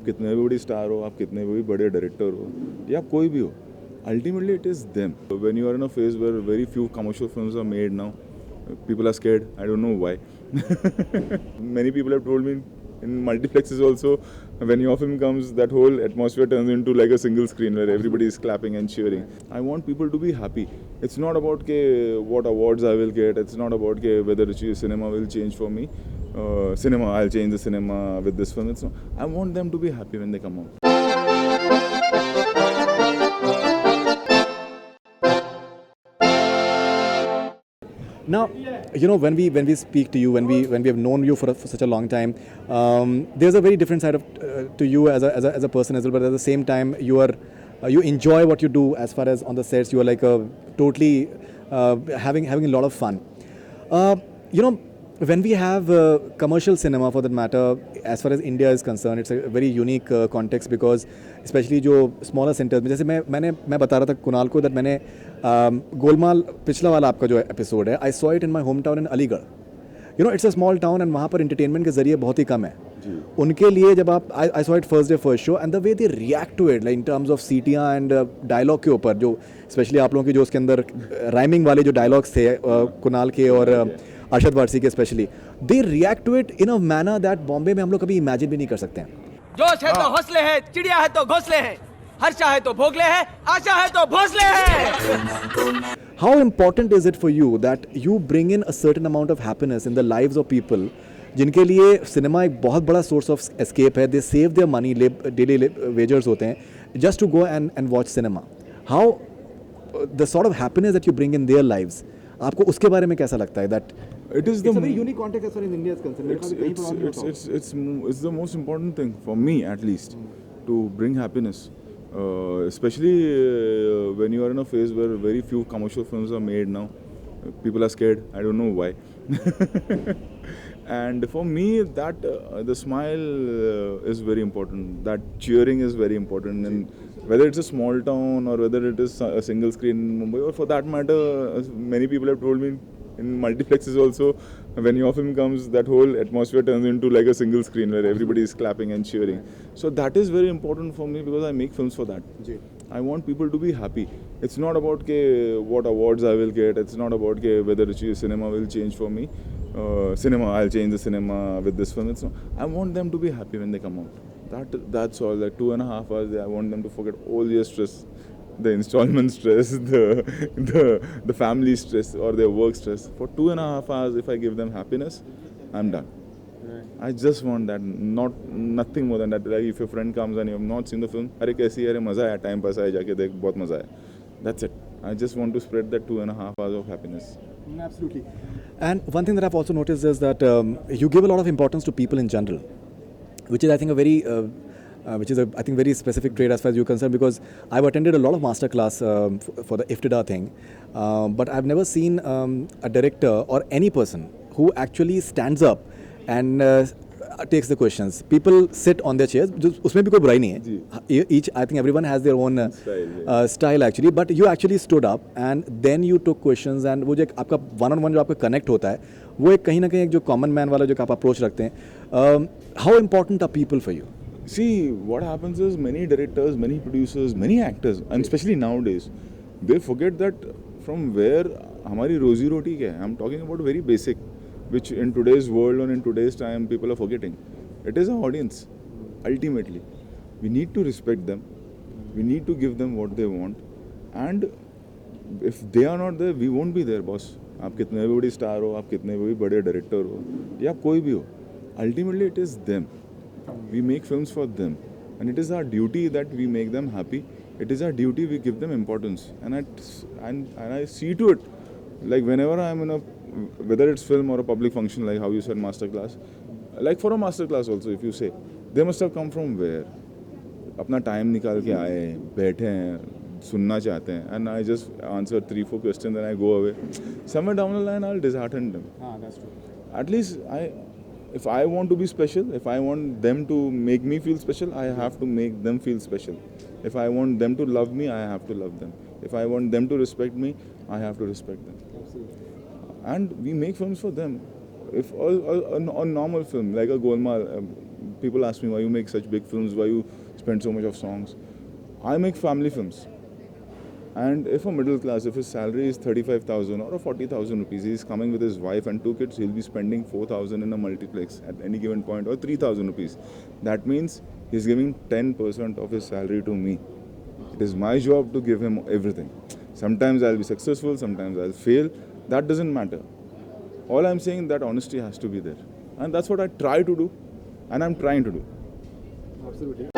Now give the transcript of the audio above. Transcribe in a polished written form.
आप कितने भी बड़ी स्टार हो, आप कितने भी बड़े डायरेक्टर हो, या आप कोई भी हो, ultimately it is them. When you are in a phase where very few commercial films are made now, people are scared. I don't know why. Many people have told me in multiplexes also, when your film comes, that whole atmosphere turns into like a single screen where everybody is clapping and cheering. I want people to be happy. It's not about what awards I will get. It's not about whether cinema will change for me. I'll change the cinema with this film. It's not. I want them to be happy when they come out. Now, when we speak to you, when we have known you for such a long time, there's a very different side of to you as a person as well. But at the same time, you enjoy what you do. As far as on the sets, you are like a totally having a lot of fun. When we have commercial cinema, for that matter, as far as India is concerned, it's a very unique context because especially जो smaller centers में, जैसे मैं बता रहा था कुणाल को that मैंने गोलमाल पिछला वाला आपका जो एपिसोड है, I saw it in my hometown in Aligarh. It's a small town and वहाँ पर entertainment के जरिए बहुत ही कम है. उनके लिए जब आप I saw it first day first show and the way they react to it, like in terms of सीटियाँ and dialogue के ऊपर, जो especially आप लोगों के जो उसके अंदर rhyming वाले जो dialogues थे कुणाल के और अर्शद वारसी के specially, they react to it in a manner that Bombay में हम लोग कभी इमेजिन भी नहीं कर सकते हैं. जोश है तो हौसले है, चिड़िया है तो घोंसले है, हर्षा है तो भोगले है, आशा है तो भोसले है. How important is it for you that you bring in a certain amount of happiness in the lives of people जिनके लिए सिनेमा एक बहुत बड़ा सोर्स ऑफ एस्केप है. They save their money, daily wagers होते हैं just to go and watch cinema. How the sort of happiness that you bring in their lives, आपको उसके बारे में कैसा लगता है? That it is it's a very unique context as far as India is concerned. It's the most important thing for me, at least, to bring happiness, especially when you are in a phase where very few commercial films are made now. People are scared. I don't know why. And for me, that the smile is very important. That cheering is very important, and whether it's a small town or whether it is a single screen in Mumbai, or for that matter, many people have told me in multiplexes also, when your film comes, that whole atmosphere turns into like a single screen where everybody is clapping and cheering. So that is very important for me because I make films for that. I want people to be happy. It's not about what awards I will get. It's not about whether cinema will change for me. I'll change the cinema with this film. It's not. I want them to be happy when they come out. That's all. Like 2.5 hours, I want them to forget all their stress, the installment stress, the family stress or their work stress. For 2.5 hours, if I give them happiness, I'm done. Right. I just want that, nothing more than that. Like if your friend comes and you have not seen the film, अरे कैसी है, अरे मज़ा आया, time pass आया, जाके देख, बहुत मज़ा आया. That's it. I just want to spread that 2.5 hours of happiness. Absolutely. And one thing that I've also noticed is that you give a lot of importance to people in general, which is I think a very I think very specific trait as far as you're concerned, because I've attended a lot of masterclass for the Iftida thing, but I've never seen a director or any person who actually stands up and takes the questions. People sit on their chairs. उसमें भी कोई बुराई नहीं है. Each, I think everyone has their own style actually, but you actually stood up and then you took questions, and वो जो आपका one-on-one जो आपका connect होता है, वो एक कहीं ना कहीं एक जो common man वाला जो आप approach रखते हैं. How important are people for you? See, what happens is many directors, many producers, many actors, and especially nowadays, they forget that from where हमारी रोजी रोटी क्या है. I'm talking about very basic, which in today's world and in today's time people are forgetting. It is our audience. Ultimately, we need to respect them. We need to give them what they want, and if they are not there, we won't be there, boss. आप कितने भी बड़ी star हो, आप कितने भी बड़े director हो, या आप कोई भी हो, ultimately it is them. We make films for them, and it is our duty that we make them happy. It is our duty we give them importance, and I see to it, like whenever I'm in a, whether it's film or a public function, like how you said masterclass, like for a masterclass also, if you say, they must have come from where, अपना time निकाल के आए, बैठे हैं, सुनना चाहते हैं, and I just answer 3-4 questions and I go away. Somewhere down the line, I'll dishearten them. That's true. At least if I want to be special, if I want them to make me feel special, I have to make them feel special. If I want them to love me, I have to love them. If I want them to respect me, I have to respect them. Absolutely. And we make films for them. If a normal film like a Golmaal, people ask me why you make such big films, why you spend so much of songs. I make family films. And if a middle class, if his salary is 35,000 or 40,000 rupees, he's coming with his wife and 2 kids, he'll be spending 4,000 in a multiplex at any given point, or 3,000 rupees. That means he's giving 10% of his salary to me. It is my job to give him everything. Sometimes I'll be successful, sometimes I'll fail. That doesn't matter. All I'm saying, that honesty has to be there. And that's what I try to do, and I'm trying to do. Absolutely.